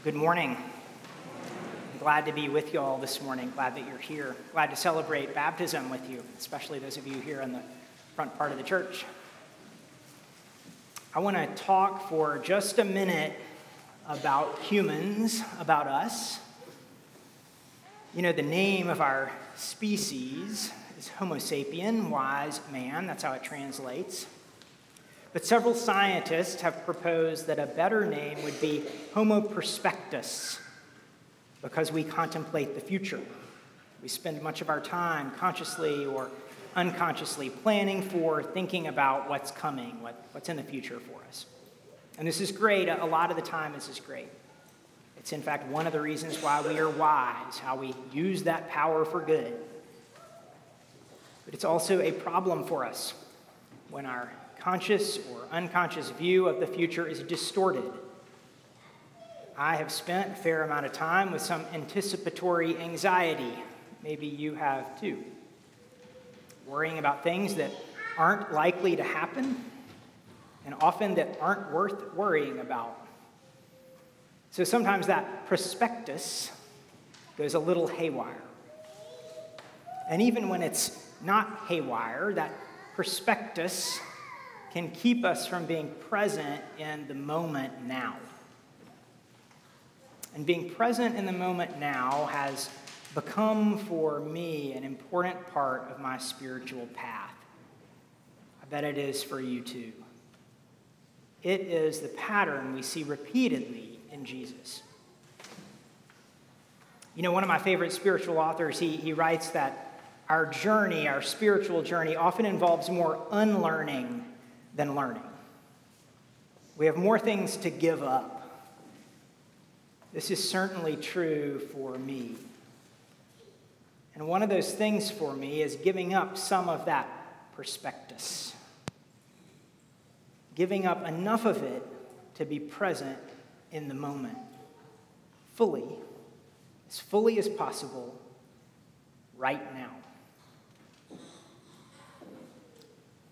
Good morning. I'm glad to be with you all this morning. Glad that you're here. Glad to celebrate baptism with you, especially those of you here in the front part of the church. I want to talk for just a minute about humans, about us. You know, the name of our species is Homo sapien, wise man. That's how it translates. But several scientists have proposed that a better name would be Homo prospectus, because we contemplate the future. We spend much of our time consciously or unconsciously planning for, thinking about what's coming, what's in the future for us. And this is great. A lot of the time, this is great. It's, in fact, one of the reasons why we are wise, how we use that power for good. But it's also a problem for us when our conscious or unconscious view of the future is distorted. I have spent a fair amount of time with some anticipatory anxiety. Maybe you have too. Worrying about things that aren't likely to happen and often that aren't worth worrying about. So sometimes that prospectus goes a little haywire. And even when it's not haywire, that prospectus can keep us from being present in the moment now. And being present in the moment now has become, for me, an important part of my spiritual path. I bet it is for you too. It is the pattern we see repeatedly in Jesus. You know, one of my favorite spiritual authors, he writes that our journey, our spiritual journey, often involves more unlearning than learning. We have more things to give up. This is certainly true for me. And one of those things for me is giving up some of that prospectus. Giving up enough of it to be present in the moment. Fully as possible, right now.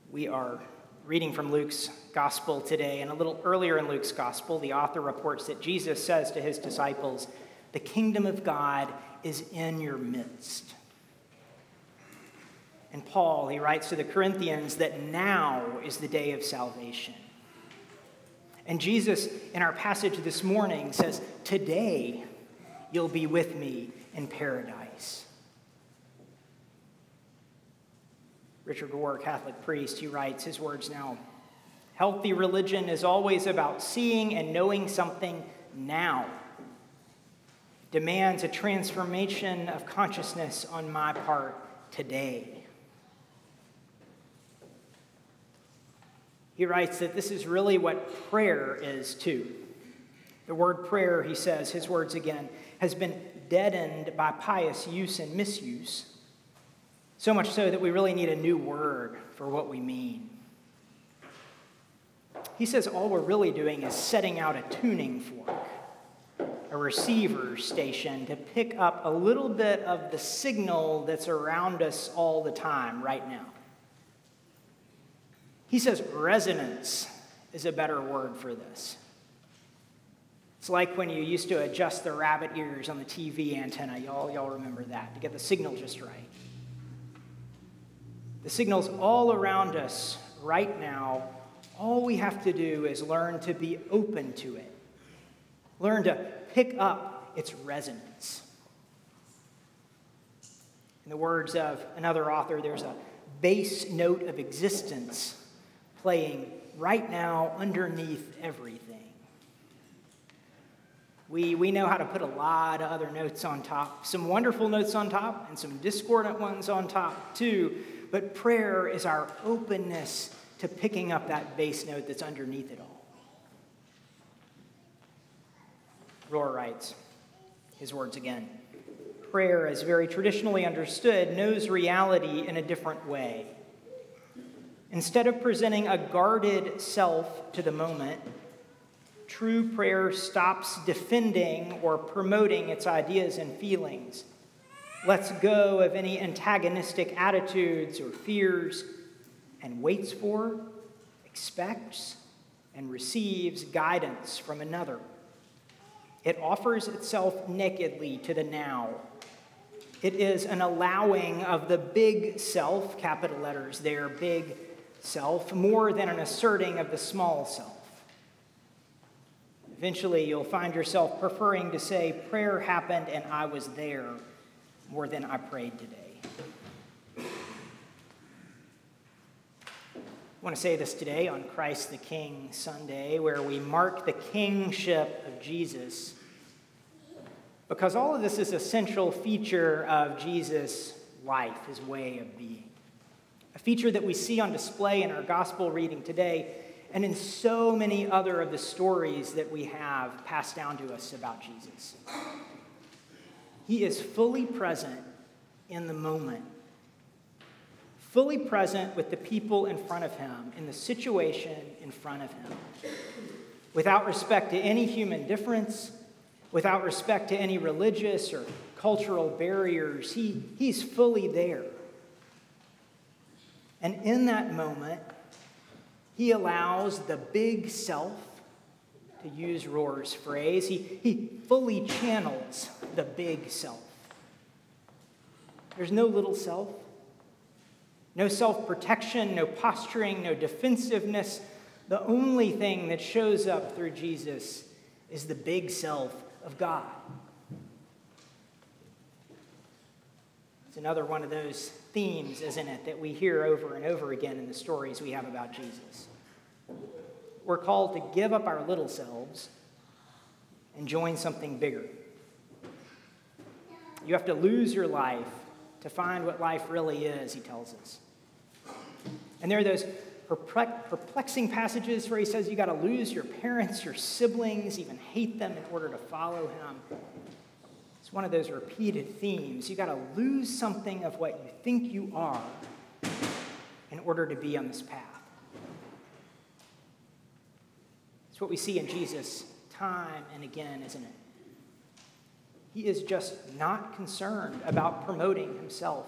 We are reading from Luke's gospel today, and a little earlier in Luke's gospel, the author reports that Jesus says to his disciples, "The kingdom of God is in your midst." And Paul, he writes to the Corinthians that now is the day of salvation. And Jesus, in our passage this morning, says, "Today you'll be with me in paradise." Richard Rohr, Catholic priest, he writes his words now. "Healthy religion is always about seeing and knowing something now. Demands a transformation of consciousness on my part today." He writes that this is really what prayer is too. The word prayer, he says, his words again, has been deadened by pious use and misuse. So much so that we really need a new word for what we mean. He says all we're really doing is setting out a tuning fork, a receiver station to pick up a little bit of the signal that's around us all the time right now. He says resonance is a better word for this. It's like when you used to adjust the rabbit ears on the TV antenna. Y'all remember that, to get the signal just right. The signal's all around us right now. All we have to do is learn to be open to it. Learn to pick up its resonance. In the words of another author, there's a bass note of existence playing right now underneath everything. We know how to put a lot of other notes on top, some wonderful notes on top and some discordant ones on top too. But prayer is our openness to picking up that bass note that's underneath it all. Rohr writes, his words again, "Prayer, as very traditionally understood, knows reality in a different way. Instead of presenting a guarded self to the moment, true prayer stops defending or promoting its ideas and feelings, lets go of any antagonistic attitudes or fears, and waits for, expects, and receives guidance from another. It offers itself nakedly to the now. It is an allowing of the big self, capital letters there, big self, more than an asserting of the small self. Eventually, you'll find yourself preferring to say, prayer happened and I was there, more than I prayed today. I want to say this today on Christ the King Sunday, where we mark the kingship of Jesus, because all of this is a central feature of Jesus' life, his way of being. A feature that we see on display in our gospel reading today and in so many other of the stories that we have passed down to us about Jesus. He is fully present in the moment, fully present with the people in front of him, in the situation in front of him, without respect to any human difference, without respect to any religious or cultural barriers. He's fully there. And in that moment, he allows the big self, to use Rohr's phrase, he fully channels the big self. There's no little self, no self-protection, no posturing, no defensiveness. The only thing that shows up through Jesus is the big self of God. It's another one of those themes, isn't it, that we hear over and over again in the stories we have about Jesus. We're called to give up our little selves and join something bigger. You have to lose your life to find what life really is, he tells us. And there are those perplexing passages where he says you got to lose your parents, your siblings, even hate them in order to follow him. It's one of those repeated themes. You got to lose something of what you think you are in order to be on this path. It's what we see in Jesus time and again, isn't it? He is just not concerned about promoting himself.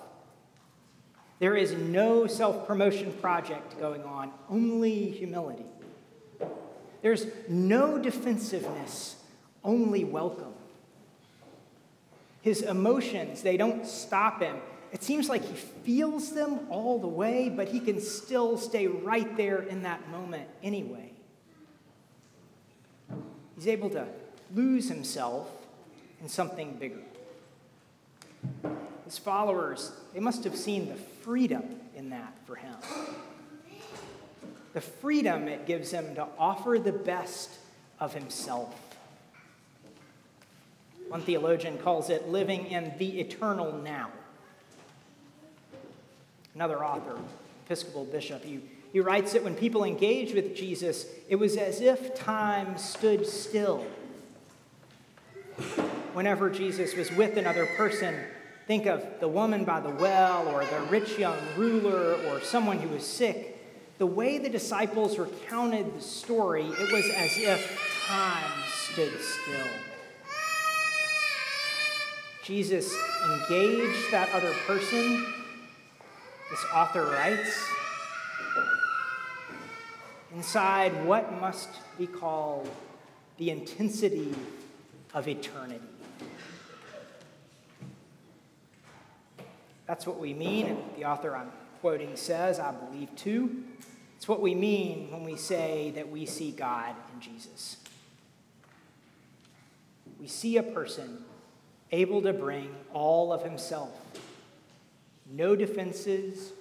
There is no self-promotion project going on, only humility. There's no defensiveness, only welcome. His emotions, they don't stop him. It seems like he feels them all the way, but he can still stay right there in that moment anyway. He's able to lose himself in something bigger. His followers, they must have seen the freedom in that for him. The freedom it gives him to offer the best of himself. One theologian calls it living in the eternal now. Another author, Episcopal bishop, he writes that when people engaged with Jesus, it was as if time stood still. Whenever Jesus was with another person, think of the woman by the well or the rich young ruler or someone who was sick. The way the disciples recounted the story, it was as if time stood still. Jesus engaged that other person, this author writes, inside what must be called the intensity of eternity. That's what we mean, and the author I'm quoting says, I believe too. It's what we mean when we say that we see God in Jesus. We see a person able to bring all of himself. No defenses,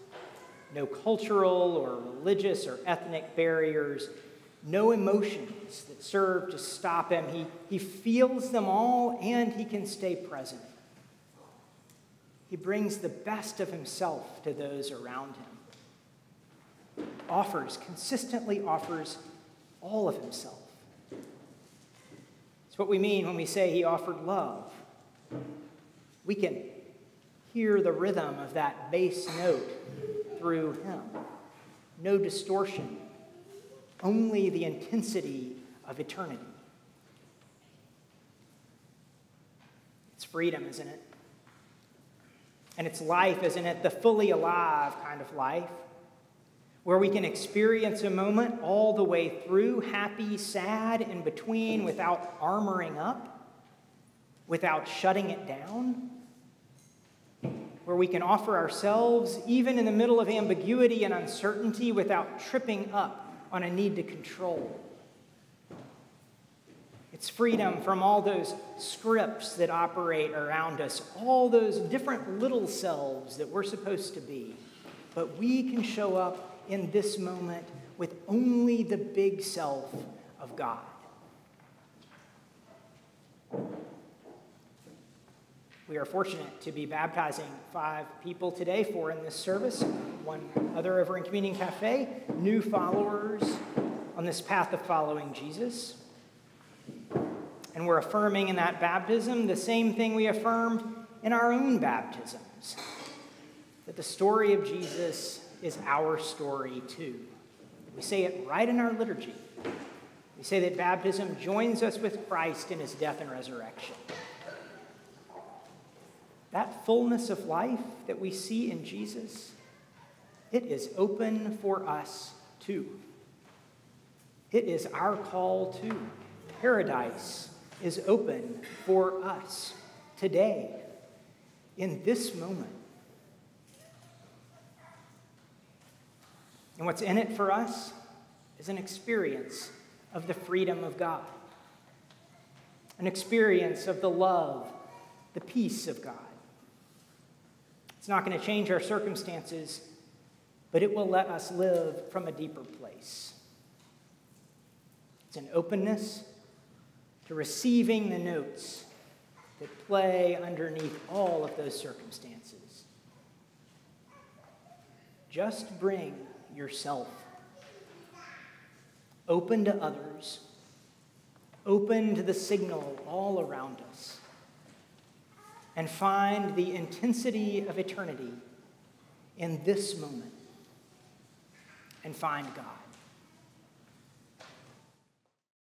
no cultural or religious or ethnic barriers, no emotions that serve to stop him. He feels them all and he can stay present. He brings the best of himself to those around him. Consistently offers all of himself. It's what we mean when we say he offered love. We can hear the rhythm of that bass note through him. No distortion, only the intensity of eternity. It's freedom, isn't it? And it's life, isn't it? The fully alive kind of life, where we can experience a moment all the way through, happy, sad, in between, without armoring up, without shutting it down, where we can offer ourselves even in the middle of ambiguity and uncertainty without tripping up on a need to control. It's freedom from all those scripts that operate around us, all those different little selves that we're supposed to be. But we can show up in this moment with only the big self of God. We are fortunate to be baptizing 5 people today, 4 in this service, 1 other over in Communion Cafe, new followers on this path of following Jesus. And we're affirming in that baptism the same thing we affirmed in our own baptisms, that the story of Jesus is our story too. We say it right in our liturgy. We say that baptism joins us with Christ in his death and resurrection. That fullness of life that we see in Jesus, it is open for us too. It is our call too. Paradise is open for us today, in this moment. And what's in it for us is an experience of the freedom of God, an experience of the love, the peace of God. It's not going to change our circumstances, but it will let us live from a deeper place. It's an openness to receiving the notes that play underneath all of those circumstances. Just bring yourself open to others, open to the signal all around us, and find the intensity of eternity in this moment, and find God.